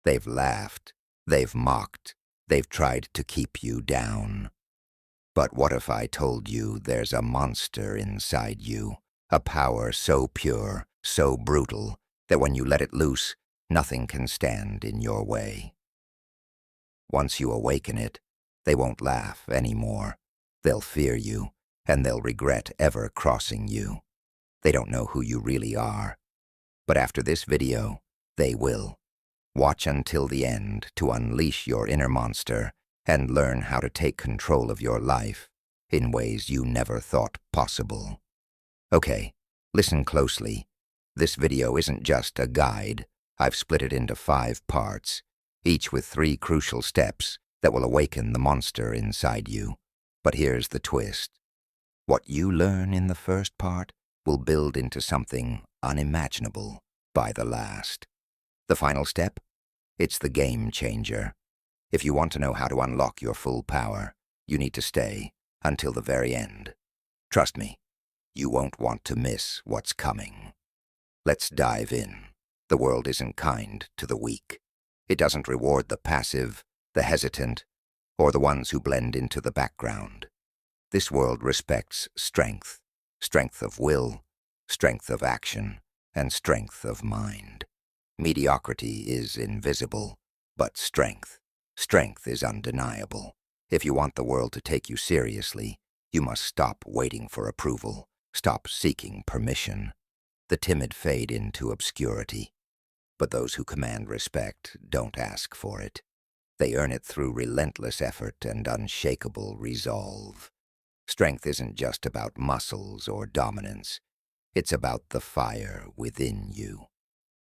They've laughed, they've mocked, they've tried to keep you down. But what if I told you there's a monster inside you, a power so pure, so brutal, that when you let it loose, nothing can stand in your way? Once you awaken it, they won't laugh anymore. They'll fear you, and they'll regret ever crossing you. They don't know who you really are. But after this video, they will. Watch until the end to unleash your inner monster and learn how to take control of your life in ways you never thought possible. Okay, listen closely. This video isn't just a guide. I've split it into 5 parts, each with 3 crucial steps that will awaken the monster inside you. But here's the twist. What you learn in the first part will build into something unimaginable by the last. The final step? It's the game changer. If you want to know how to unlock your full power, you need to stay until the very end. Trust me, you won't want to miss what's coming. Let's dive in. The world isn't kind to the weak. It doesn't reward the passive, the hesitant, or the ones who blend into the background. This world respects strength, strength of will, strength of action, and strength of mind. Mediocrity is invisible, but strength is undeniable. If you want the world to take you seriously, you must stop waiting for approval, stop seeking permission. The timid fade into obscurity, but those who command respect don't ask for it. They earn it through relentless effort and unshakable resolve. Strength isn't just about muscles or dominance. It's about the fire within you,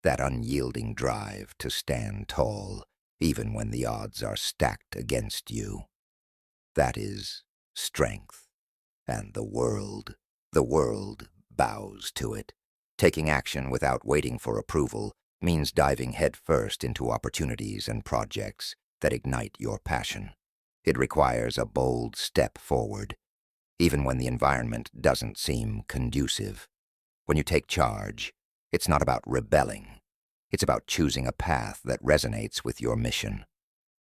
that unyielding drive to stand tall, even when the odds are stacked against you. That is strength, and the world bows to it. Taking action without waiting for approval means diving headfirst into opportunities and projects that ignite your passion. It requires a bold step forward, even when the environment doesn't seem conducive. When you take charge, it's not about rebelling. It's about choosing a path that resonates with your mission.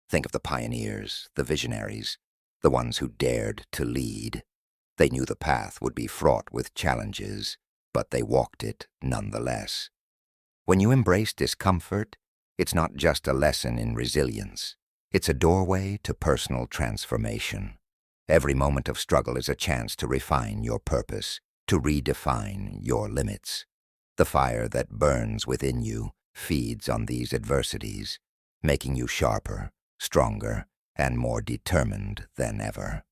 Think of the pioneers, the visionaries, the ones who dared to lead. They knew the path would be fraught with challenges, but they walked it nonetheless. When you embrace discomfort, it's not just a lesson in resilience. It's a doorway to personal transformation. Every moment of struggle is a chance to refine your purpose, to redefine your limits. The fire that burns within you feeds on these adversities, making you sharper, stronger, and more determined than ever.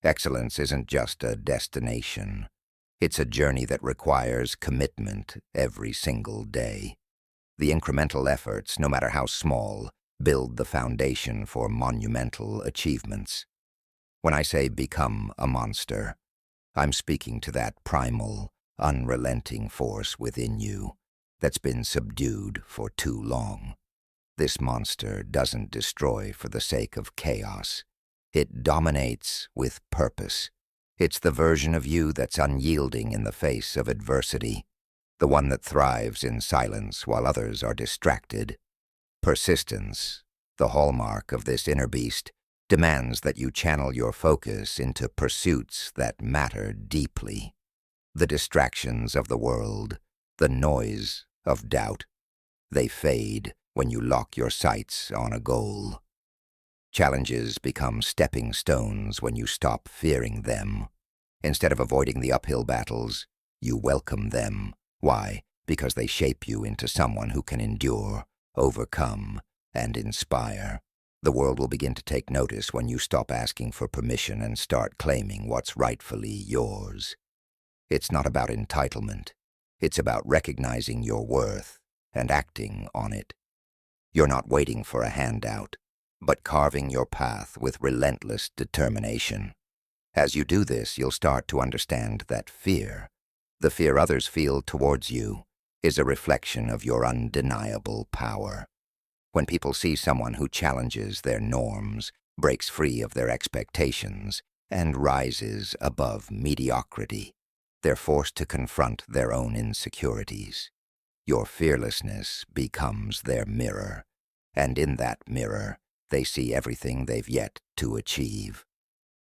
Excellence isn't just a destination. It's a journey that requires commitment every single day. The incremental efforts, no matter how small, build the foundation for monumental achievements. When I say become a monster, I'm speaking to that primal, unrelenting force within you that's been subdued for too long. This monster doesn't destroy for the sake of chaos. It dominates with purpose. It's the version of you that's unyielding in the face of adversity, the one that thrives in silence while others are distracted. Persistence, the hallmark of this inner beast, demands that you channel your focus into pursuits that matter deeply. The distractions of the world, the noise of doubt, they fade when you lock your sights on a goal. Challenges become stepping stones when you stop fearing them. Instead of avoiding the uphill battles, you welcome them. Why? Because they shape you into someone who can endure, overcome, and inspire. The world will begin to take notice when you stop asking for permission and start claiming what's rightfully yours. It's not about entitlement. It's about recognizing your worth and acting on it. You're not waiting for a handout, but carving your path with relentless determination. As you do this, you'll start to understand that fear, the fear others feel towards you, is a reflection of your undeniable power. When people see someone who challenges their norms, breaks free of their expectations, and rises above mediocrity, they're forced to confront their own insecurities. Your fearlessness becomes their mirror, and in that mirror, they see everything they've yet to achieve.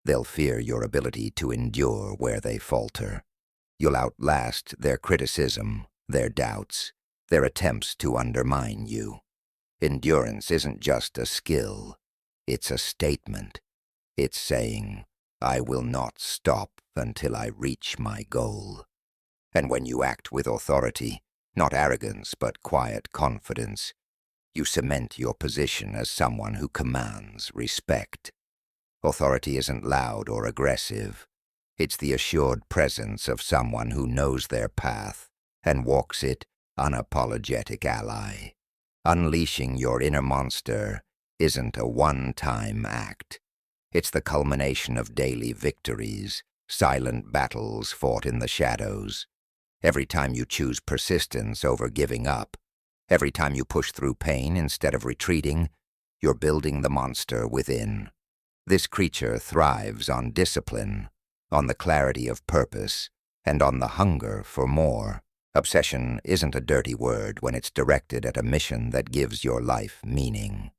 They'll fear your ability to endure where they falter. You'll outlast their criticism, their doubts, their attempts to undermine you. Endurance isn't just a skill, it's a statement. It's saying, I will not stop until I reach my goal. And when you act with authority, not arrogance but quiet confidence, you cement your position as someone who commands respect. Authority isn't loud or aggressive. It's the assured presence of someone who knows their path and walks it unapologetic ally. Unleashing your inner monster isn't a one-time act. It's the culmination of daily victories, silent battles fought in the shadows. Every time you choose persistence over giving up, every time you push through pain instead of retreating, you're building the monster within. This creature thrives on discipline, on the clarity of purpose, and on the hunger for more. Obsession isn't a dirty word when it's directed at a mission that gives your life meaning.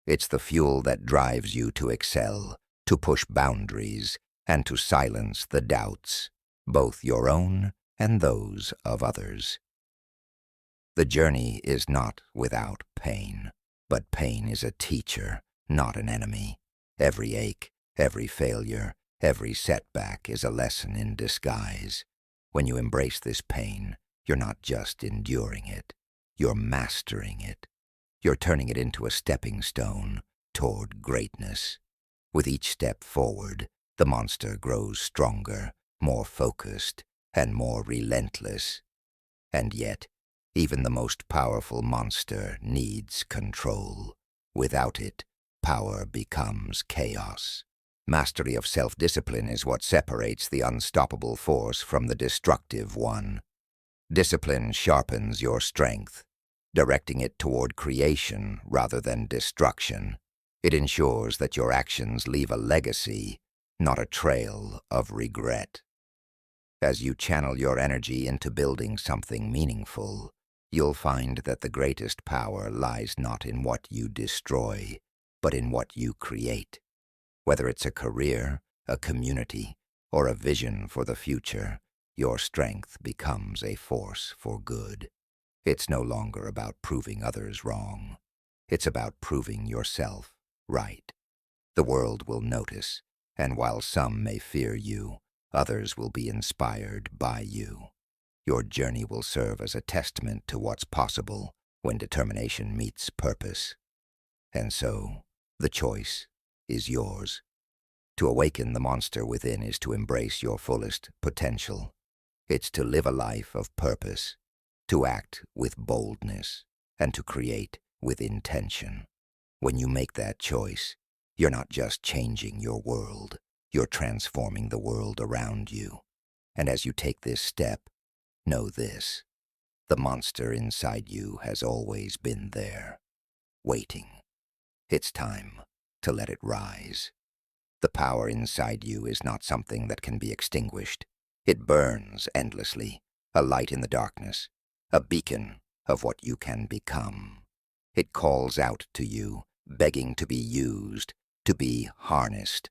It's the fuel that drives you to excel, to push boundaries, and to silence the doubts, both your own and those of others. The journey is not without pain, but pain is a teacher, not an enemy. Every ache, every failure, every setback is a lesson in disguise. When you embrace this pain, you're not just enduring it, you're mastering it. You're turning it into a stepping stone toward greatness. With each step forward, the monster grows stronger, more focused, and more relentless. And yet, even the most powerful monster needs control. Without it, power becomes chaos. Mastery of self-discipline is what separates the unstoppable force from the destructive one. Discipline sharpens your strength, directing it toward creation rather than destruction. It ensures that your actions leave a legacy, not a trail of regret. As you channel your energy into building something meaningful, you'll find that the greatest power lies not in what you destroy, but in what you create. Whether it's a career, a community, or a vision for the future, your strength becomes a force for good. It's no longer about proving others wrong. It's about proving yourself right. The world will notice, and while some may fear you, others will be inspired by you. Your journey will serve as a testament to what's possible when determination meets purpose. And so, the choice is yours. To awaken the monster within is to embrace your fullest potential. It's to live a life of purpose, to act with boldness, and to create with intention. When you make that choice, you're not just changing your world, you're transforming the world around you. And as you take this step, know this: the monster inside you has always been there, waiting. It's time to let it rise. The power inside you is not something that can be extinguished. It burns endlessly, a light in the darkness, a beacon of what you can become. It calls out to you, begging to be used, to be harnessed.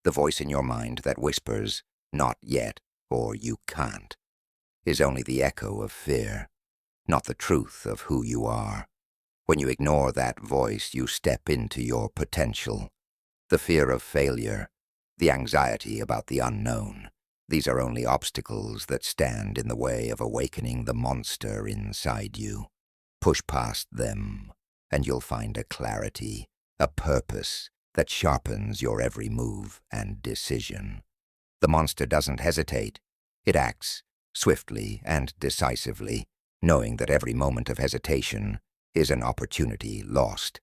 The voice in your mind that whispers, "Not yet," or "You can't," is only the echo of fear, not the truth of who you are. When you ignore that voice, you step into your potential. The fear of failure, the anxiety about the unknown, these are only obstacles that stand in the way of awakening the monster inside you. Push past them, and you'll find a clarity, a purpose that sharpens your every move and decision. The monster doesn't hesitate. It acts swiftly and decisively, knowing that every moment of hesitation is an opportunity lost.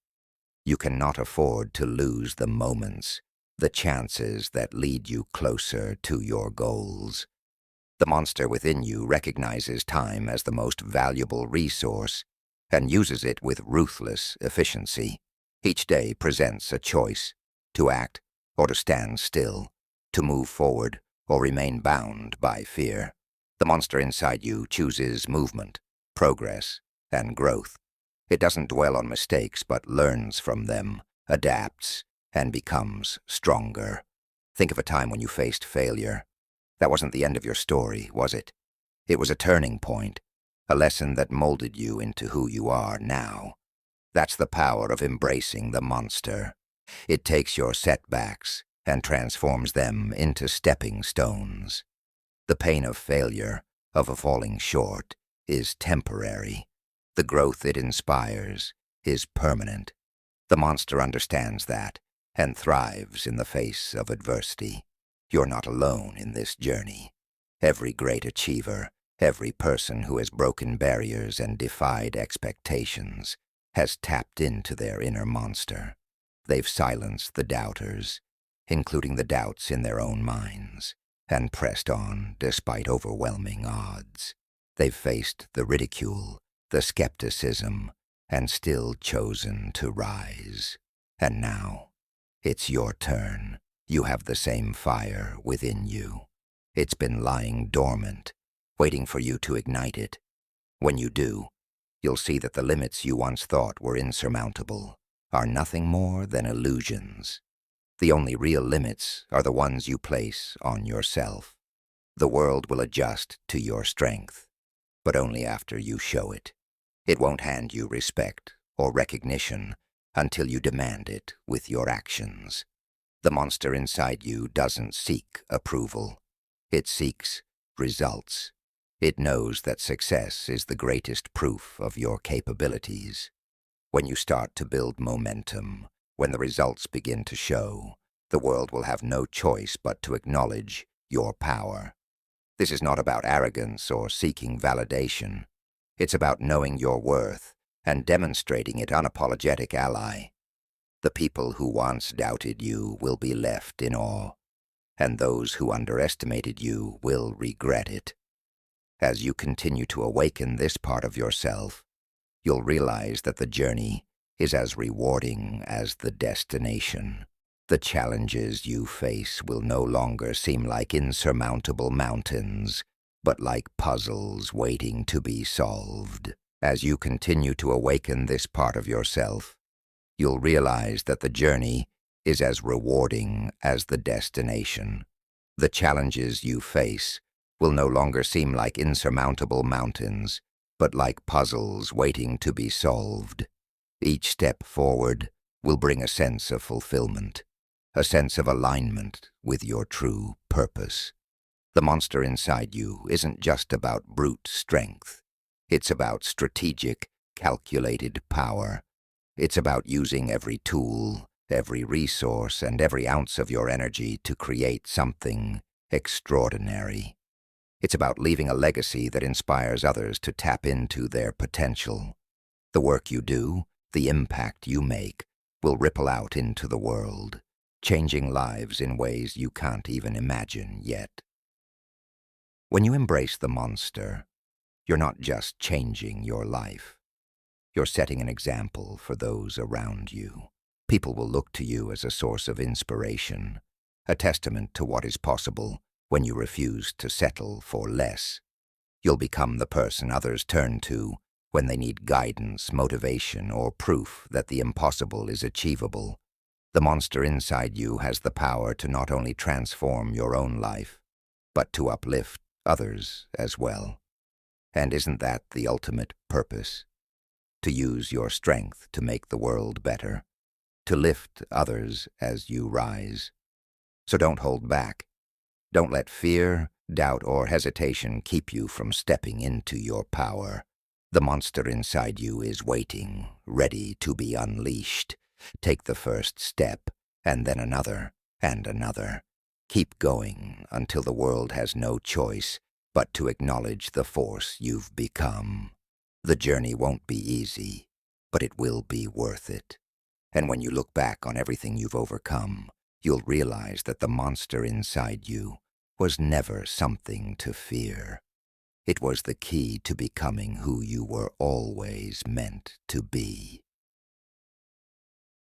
You cannot afford to lose the moments, the chances that lead you closer to your goals. The monster within you recognizes time as the most valuable resource and uses it with ruthless efficiency. Each day presents a choice: to act or to stand still, to move forward or remain bound by fear. The monster inside you chooses movement, progress, And growth. It doesn't dwell on mistakes, but learns from them, adapts, and becomes stronger. Think of a time when you faced failure. That wasn't the end of your story, was it? It was a turning point, a lesson that molded you into who you are now. That's the power of embracing the monster. It takes your setbacks and transforms them into stepping stones. The pain of failure, of falling short, is temporary. The growth it inspires is permanent. The monster understands that and thrives in the face of adversity. You're not alone in this journey. Every great achiever, every person who has broken barriers and defied expectations, has tapped into their inner monster. They've silenced the doubters, including the doubts in their own minds, and pressed on despite overwhelming odds. They've faced the ridicule, the skepticism, and still chosen to rise. And now, it's your turn. You have the same fire within you. It's been lying dormant, waiting for you to ignite it. When you do, you'll see that the limits you once thought were insurmountable are nothing more than illusions. The only real limits are the ones you place on yourself. The world will adjust to your strength, but only after you show it. It won't hand you respect or recognition until you demand it with your actions. The monster inside you doesn't seek approval. It seeks results. It knows that success is the greatest proof of your capabilities. When you start to build momentum, when the results begin to show, the world will have no choice but to acknowledge your power. This is not about arrogance or seeking validation. It's about knowing your worth and demonstrating it unapologetic ally. The people who once doubted you will be left in awe, and those who underestimated you will regret it. As you continue to awaken this part of yourself, you'll realize that the journey is as rewarding as the destination. The challenges you face will no longer seem like insurmountable mountains, but like puzzles waiting to be solved. As you continue to awaken this part of yourself, you'll realize that the journey is as rewarding as the destination. The challenges you face will no longer seem like insurmountable mountains, but like puzzles waiting to be solved. Each step forward will bring a sense of fulfillment, a sense of alignment with your true purpose. The monster inside you isn't just about brute strength. It's about strategic, calculated power. It's about using every tool, every resource, and every ounce of your energy to create something extraordinary. It's about leaving a legacy that inspires others to tap into their potential. The work you do, the impact you make, will ripple out into the world, changing lives in ways you can't even imagine yet. When you embrace the monster, you're not just changing your life. You're setting an example for those around you. People will look to you as a source of inspiration, a testament to what is possible when you refuse to settle for less. You'll become the person others turn to when they need guidance, motivation, or proof that the impossible is achievable. The monster inside you has the power to not only transform your own life, but to uplift others as well. And isn't that the ultimate purpose? To use your strength to make the world better, to lift others as you rise. So don't hold back. Don't let fear, doubt, or hesitation keep you from stepping into your power. The monster inside you is waiting, ready to be unleashed. Take the first step, and then another, and another. Keep going until the world has no choice but to acknowledge the force you've become. The journey won't be easy, but it will be worth it. And when you look back on everything you've overcome, you'll realize that the monster inside you was never something to fear. It was the key to becoming who you were always meant to be.